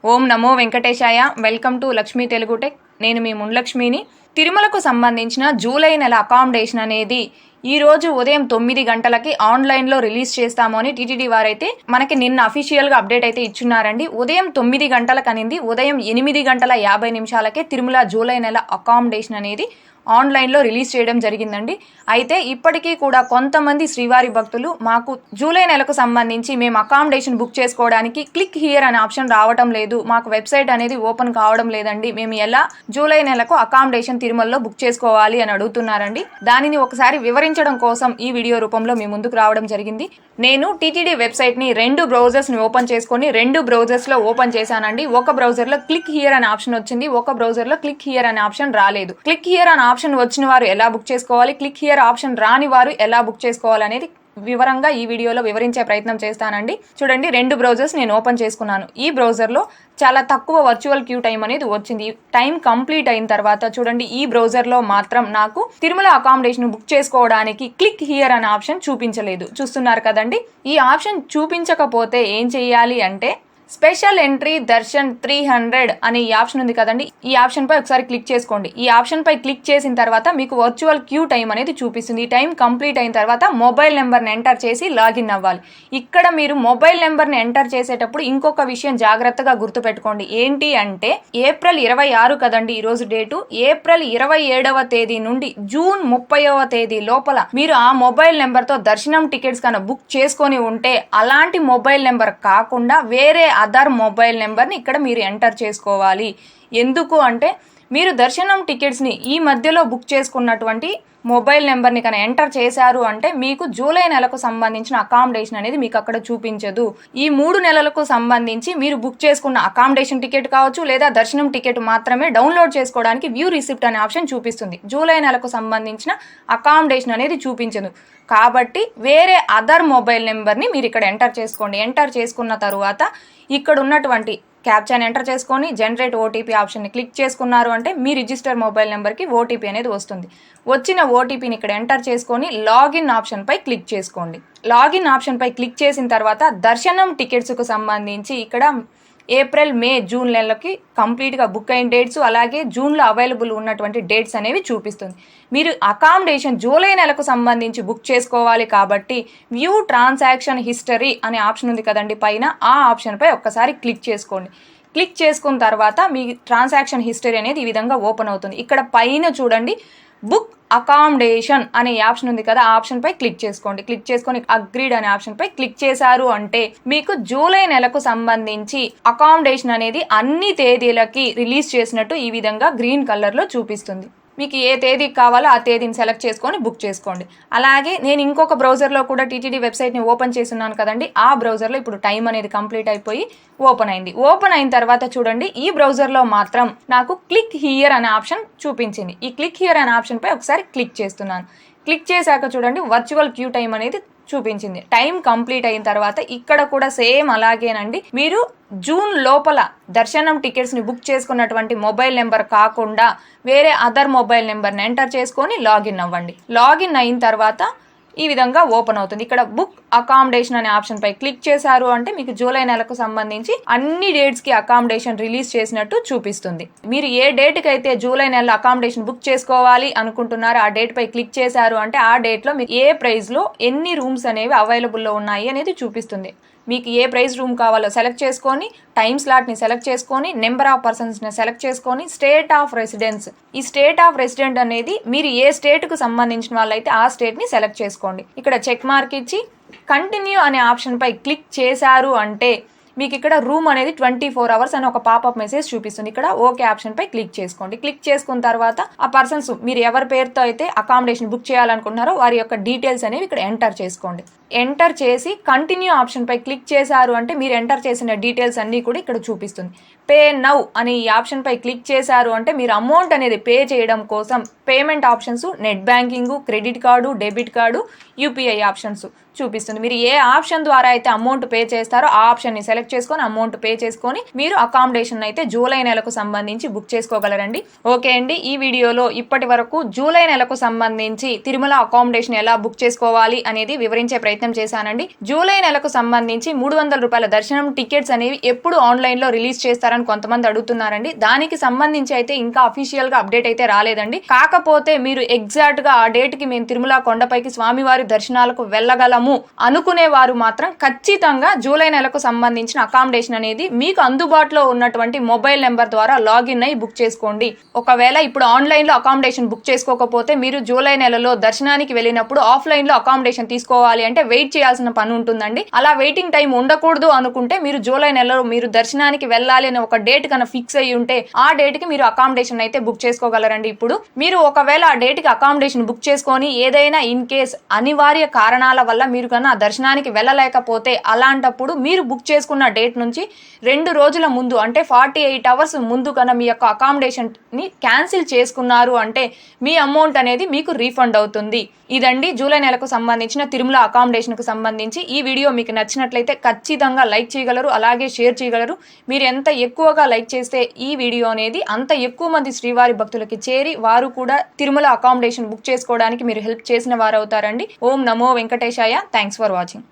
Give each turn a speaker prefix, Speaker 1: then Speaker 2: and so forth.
Speaker 1: Om Namo Venkatesaya. Welcome to Lakshmi Telugu tech. నేను మీ మున్లక్ష్మిని. తిరుమలకు సంబంధించిన జూలై నెల అకామిడేషన్ అనేది ఈ రోజు ఉదయం 9 గంటలకి ఆన్లైన్లో రిలీజ్ చేస్తాము అని టీటీడీ వారైతే మనకి నిన్న అఫీషియల్గా అప్డేట్ అయితే ఇచ్చున్నారండి. ఉదయం 9 గంటలకు అనింది, ఉదయం 8:50 తిరుమల జూలై నెల అకామిడేషన్ అనేది ఆన్లైన్లో రిలీజ్ చేయడం జరిగిందండి. అయితే ఇప్పటికీ కూడా కొంతమంది శ్రీవారి భక్తులు మాకు జూలై నెలకు సంబంధించి మేము అకామిడేషన్ బుక్ చేసుకోవడానికి క్లిక్ హియర్ అనే ఆప్షన్ రావడం లేదు, మాకు వెబ్సైట్ అనేది ఓపెన్ కావడం లేదండి, మేము ఎలా జూలై నెలకు అకామిడేషన్ తిరుమలలో బుక్ చేసుకోవాలి అని అడుగుతున్నారండి. దానిని ఒకసారి వివరించడం కోసం ఈ వీడియో రూపంలో మీ ముందుకు రావడం జరిగింది. నేను టీటీడీ వెబ్సైట్ని 2 బ్రౌజర్స్ని ఓపెన్ చేసుకొని 2 బ్రౌజర్స్లో ఓపెన్ చేశానండి. ఒక బ్రౌజర్లో క్లిక్ హియర్ అనే ఆప్షన్ వచ్చింది, ఒక బ్రౌజర్లో క్లిక్ హియర్ అనే ఆప్షన్ రాలేదు. క్లిక్ హియర్ అనే ఆప్షన్ వచ్చిన వారు ఎలా బుక్ చేసుకోవాలి, క్లిక్ హియర్ ఆప్షన్ రాని వారు ఎలా బుక్ చేసుకోవాలి అనేది వివరంగా ఈ వీడియోలో వివరించే ప్రయత్నం చేస్తానండి. చూడండి, 2 బ్రౌజర్స్ నేను ఓపెన్ చేసుకున్నాను. ఈ బ్రౌజర్లో చాలా తక్కువ వర్చువల్ క్యూ టైం అనేది వచ్చింది. టైం కంప్లీట్ అయిన తర్వాత చూడండి, ఈ బ్రౌజర్లో మాత్రం నాకు తిరుమల అకామిడేషన్ బుక్ చేసుకోవడానికి క్లిక్ హియర్ అనే ఆప్షన్ చూపించలేదు. చూస్తున్నారు కదండి. ఈ ఆప్షన్ చూపించకపోతే ఏం చేయాలి అంటే స్పెషల్ ఎంట్రీ దర్శన్ 300 అనే ఈ ఆప్షన్ ఉంది కదండి, ఈ ఆప్షన్ పై ఒకసారి క్లిక్ చేసుకోండి. ఈ ఆప్షన్ పై క్లిక్ చేసిన తర్వాత మీకు వర్చువల్ క్యూ టైం అనేది చూపిస్తుంది. ఈ టైం కంప్లీట్ అయిన తర్వాత మొబైల్ నెంబర్ని ఎంటర్ చేసి లాగిన్ అవ్వాలి. ఇక్కడ మీరు మొబైల్ నెంబర్ని ఎంటర్ చేసేటప్పుడు ఇంకొక విషయం జాగ్రత్తగా గుర్తుపెట్టుకోండి. ఏంటి అంటే ఏప్రిల్ 26 కదండి ఈ రోజు డేటు. ఏప్రిల్ 27వ తేదీ నుండి జూన్ 30వ తేదీ లోపల మీరు ఆ మొబైల్ నెంబర్తో దర్శనం టికెట్స్ కన్నా బుక్ చేసుకొని ఉంటే అలాంటి మొబైల్ నెంబర్ కాకుండా వేరే అదర్ మొబైల్ నెంబర్ని ఇక్కడ మీరు ఎంటర్ చేసుకోవాలి. ఎందుకు అంటే మీరు దర్శనం టికెట్స్ని ఈ మధ్యలో బుక్ చేసుకున్నటువంటి మొబైల్ నెంబర్ని కన్నా ఎంటర్ చేశారు అంటే మీకు జూలై నెలకు సంబంధించిన అకామిడేషన్ అనేది మీకు అక్కడ చూపించదు. ఈ 3 నెలలకు సంబంధించి మీరు బుక్ చేసుకున్న అకామిడేషన్ టికెట్ కావచ్చు లేదా దర్శనం టికెట్ మాత్రమే డౌన్లోడ్ చేసుకోవడానికి వ్యూ రిసిప్ట్ అనే ఆప్షన్ చూపిస్తుంది. జూలై నెలకు సంబంధించిన అకామిడేషన్ అనేది చూపించదు. కాబట్టి వేరే అదర్ మొబైల్ నెంబర్ని మీరు ఇక్కడ ఎంటర్ చేసుకోండి. ఎంటర్ చేసుకున్న తరువాత ఇక్కడ ఉన్నటువంటి క్యాప్చాని ఎంటర్ చేసుకొని జనరేట్ ఓటీపీ ఆప్షన్ని క్లిక్ చేసుకున్నారు అంటే మీ రిజిస్టర్ మొబైల్ నెంబర్కి ఓటీపీ అనేది వస్తుంది. వచ్చిన ఓటీపీని ఇక్కడ ఎంటర్ చేసుకొని లాగిన్ ఆప్షన్పై క్లిక్ చేసుకోండి. లాగిన్ ఆప్షన్పై క్లిక్ చేసిన తర్వాత దర్శనం టికెట్స్కు సంబంధించి ఇక్కడ ఏప్రిల్, మే, జూన్ నెలలకి కంప్లీట్గా బుక్ అయిన డేట్స్ అలాగే జూన్లో అవైలబుల్ ఉన్నటువంటి డేట్స్ అనేవి చూపిస్తుంది. మీరు అకామిడేషన్ జూలై నెలకు సంబంధించి బుక్ చేసుకోవాలి కాబట్టి వ్యూ ట్రాన్సాక్షన్ హిస్టరీ అనే ఆప్షన్ ఉంది కదండి పైన, ఆ ఆప్షన్పై ఒక్కసారి క్లిక్ చేసుకోండి. క్లిక్ చేసుకున్న తర్వాత మీ ట్రాన్సాక్షన్ హిస్టరీ అనేది ఈ విధంగా ఓపెన్ అవుతుంది. ఇక్కడ పైన చూడండి బుక్ అకామిడేషన్ అనే ఆప్షన్ ఉంది కదా, ఆ ఆప్షన్ పై క్లిక్ చేసుకోండి. క్లిక్ చేసుకొని అగ్రీడ్ అనే ఆప్షన్ పై క్లిక్ చేశారు అంటే మీకు జూలై నెలకు సంబంధించి అకామిడేషన్ అనేది అన్ని తేదీలకి రిలీజ్ చేసినట్టు ఈ విధంగా గ్రీన్ కలర్ లో చూపిస్తుంది. మీకు ఏ తేదీకి కావాలో ఆ తేదీని సెలెక్ట్ చేసుకొని బుక్ చేసుకోండి. అలాగే నేను ఇంకొక బ్రౌజర్లో కూడా టీటీడీ వెబ్సైట్ని ఓపెన్ చేస్తున్నాను కదండి, ఆ బ్రౌజర్లో ఇప్పుడు టైం అనేది కంప్లీట్ అయిపోయి ఓపెన్ అయింది. ఓపెన్ అయిన తర్వాత చూడండి, ఈ బ్రౌజర్లో మాత్రం నాకు క్లిక్ హియర్ అనే ఆప్షన్ చూపించింది. ఈ క్లిక్ హియర్ అనే ఆప్షన్ పై ఒకసారి క్లిక్ చేస్తున్నాను. క్లిక్ చేశాక చూడండి వర్చువల్ క్యూ టైం అనేది చూపించింది. టైం కంప్లీట్ అయిన తర్వాత ఇక్కడ కూడా సేమ్ అలాగేనండి, మీరు జూన్ లోపల దర్శనం టికెట్స్ ని బుక్ చేసుకున్నటువంటి మొబైల్ నెంబర్ కాకుండా వేరే అదర్ మొబైల్ నెంబర్ని ఎంటర్ చేసుకొని లాగిన్ అవ్వండి. లాగిన్ అయిన తర్వాత ఈ విధంగా ఓపెన్ అవుతుంది. ఇక్కడ బుక్ అకామిడేషన్ అనే ఆప్షన్ పై క్లిక్ చేశారు అంటే మీకు జూలై నెలకు సంబంధించి అన్ని డేట్స్ కి అకామిడేషన్ రిలీజ్ చేసినట్టు చూపిస్తుంది. మీరు ఏ డేట్ కి అయితే జూలై నెలలో అకామిడేషన్ బుక్ చేసుకోవాలి అనుకుంటున్నారో ఆ డేట్ పై క్లిక్ చేశారు అంటే ఆ డేట్ లో మీకు ఏ ప్రైస్ లో ఎన్ని రూమ్స్ అనేవి అవైలబుల్ లో ఉన్నాయి అనేది చూపిస్తుంది. మీకు ఏ ప్రైస్ రూమ్ కావాలో సెలెక్ట్ చేసుకొని టైం స్లాట్ని సెలెక్ట్ చేసుకొని నెంబర్ ఆఫ్ పర్సన్స్ని సెలెక్ట్ చేసుకొని స్టేట్ ఆఫ్ రెసిడెన్స్, ఈ స్టేట్ ఆఫ్ రెసిడెంట్ అనేది మీరు ఏ స్టేట్కు సంబంధించిన వాళ్ళైతే ఆ స్టేట్ని సెలెక్ట్ చేసుకోండి. ఇక్కడ చెక్ మార్క్ ఇచ్చి కంటిన్యూ అనే ఆప్షన్ పై క్లిక్ చేశారు అంటే మీకు ఇక్కడ రూమ్ అనేది 24 hours అని ఒక పాపప్ మెసేజ్ చూపిస్తుంది. ఇక్కడ ఓకే ఆప్షన్ పై క్లిక్ చేసుకోండి. క్లిక్ చేసుకున్న తర్వాత ఆ పర్సన్స్ మీరు ఎవరి పేరుతో అయితే అకామిడేషన్ బుక్ చేయాలనుకుంటున్నారో వారి యొక్క డీటెయిల్స్ అనేవి ఇక్కడ ఎంటర్ చేసుకోండి. ఎంటర్ చేసి కంటిన్యూ ఆప్షన్ పై క్లిక్ చేశారు అంటే మీరు ఎంటర్ చేసిన డీటెయిల్స్ అన్ని కూడా ఇక్కడ చూపిస్తుంది. పే నౌ అనే ఈ ఆప్షన్ పై క్లిక్ చేశారు అంటే మీరు అమౌంట్ అనేది పే చేయడం కోసం payment options net banking, credit card, debit card, UPI options చూపిస్తుంది. మీరు ఏ ఆప్షన్ ద్వారా అయితే అమౌంట్ పే చేస్తారో ఆ ఆప్షన్ ని సెలెక్ట్ చేసుకొని అమౌంట్ పే చేసుకొని మీరు అకామిడేషన్ అయితే జూలై నెలకు సంబంధించి బుక్ చేసుకోగలరండి. ఓకే అండి, ఈ వీడియోలో ఇప్పటి వరకు జూలై నెలకు సంబంధించి తిరుమల అకామిడేషన్ ఎలా బుక్ చేసుకోవాలి అనేది వివరించే ప్రయత్నం ప్రయత్నం చేశానండి. జూలై నెలకు సంబంధించి 300 రూపాయల దర్శనం టికెట్స్ అనేవి ఎప్పుడు ఆన్లైన్ లో రిలీజ్ చేస్తారని కొంతమంది అడుగుతున్నారండి. దానికి సంబంధించి అయితే ఇంకా అఫీషియల్ గా అప్డేట్ అయితే రాలేదండి. కాకపోతే మీరు ఎగ్జాక్ట్ గా ఆ డేట్ కి మేము తిరుమల కొండపైకి స్వామివారి దర్శనాలకు వెళ్ళగలము అనుకునే వారు మాత్రం ఖచ్చితంగా జూలై నెలకు సంబంధించిన అకామిడేషన్ అనేది మీకు అందుబాటులో ఉన్నటువంటి మొబైల్ నెంబర్ ద్వారా లాగిన్ అయి బుక్ చేసుకోండి. ఒకవేళ ఇప్పుడు ఆన్లైన్ లో అకామిడేషన్ బుక్ చేసుకోకపోతే మీరు జూలై నెలలో దర్శనానికి వెళ్ళినప్పుడు ఆఫ్లైన్ లో అకామిడేషన్ తీసుకోవాలి అంటే వెయిట్ చేయాల్సిన పని ఉంటుందండి. అలా వెయిటింగ్ టైం ఉండకూడదు అనుకుంటే మీరు జూలై నెలలో మీరు దర్శనానికి వెళ్ళాలి అని ఒక డేట్ కన్నా ఫిక్స్ అయ్యి ఉంటే ఆ డేట్ కి మీరు అకామిడేషన్ అయితే బుక్ చేసుకోగలరండి. ఇప్పుడు మీరు ఒకవేళ ఆ డేట్ కి అకామిడేషన్ బుక్ చేసుకొని ఏదైనా ఇన్ కేస్ అనివార్య కారణాల వల్ల మీరు కన్నా దర్శనానికి వెళ్ళలేకపోతే అలాంటప్పుడు మీరు బుక్ చేసుకున్న డేట్ నుంచి 2 రోజుల ముందు అంటే 48 అవర్స్ ముందు కన్నా మీ యొక్క అకామిడేషన్ ని క్యాన్సిల్ చేసుకున్నారు అంటే మీ అమౌంట్ అనేది మీకు రీఫండ్ అవుతుంది. ఇదండి జూలై నెలకు సంబంధించిన తిరుమల అకామిడేషన్ కు సంబంధించి. ఈ వీడియో మీకు నచ్చినట్లయితే ఖచ్చితంగా లైక్ చేయగలరు, అలాగే షేర్ చేయగలరు. మీరు ఎంత ఎక్కువగా లైక్ చేస్తే ఈ వీడియో అనేది అంత ఎక్కువ మంది శ్రీవారి భక్తులకి చేరి వారు కూడా తిరుమల అకామిడేషన్ బుక్ చేసుకోవడానికి మీరు హెల్ప్ చేసిన వారు అవుతారండి. ఓం నమో వెంకటేశాయ. Thanks for watching.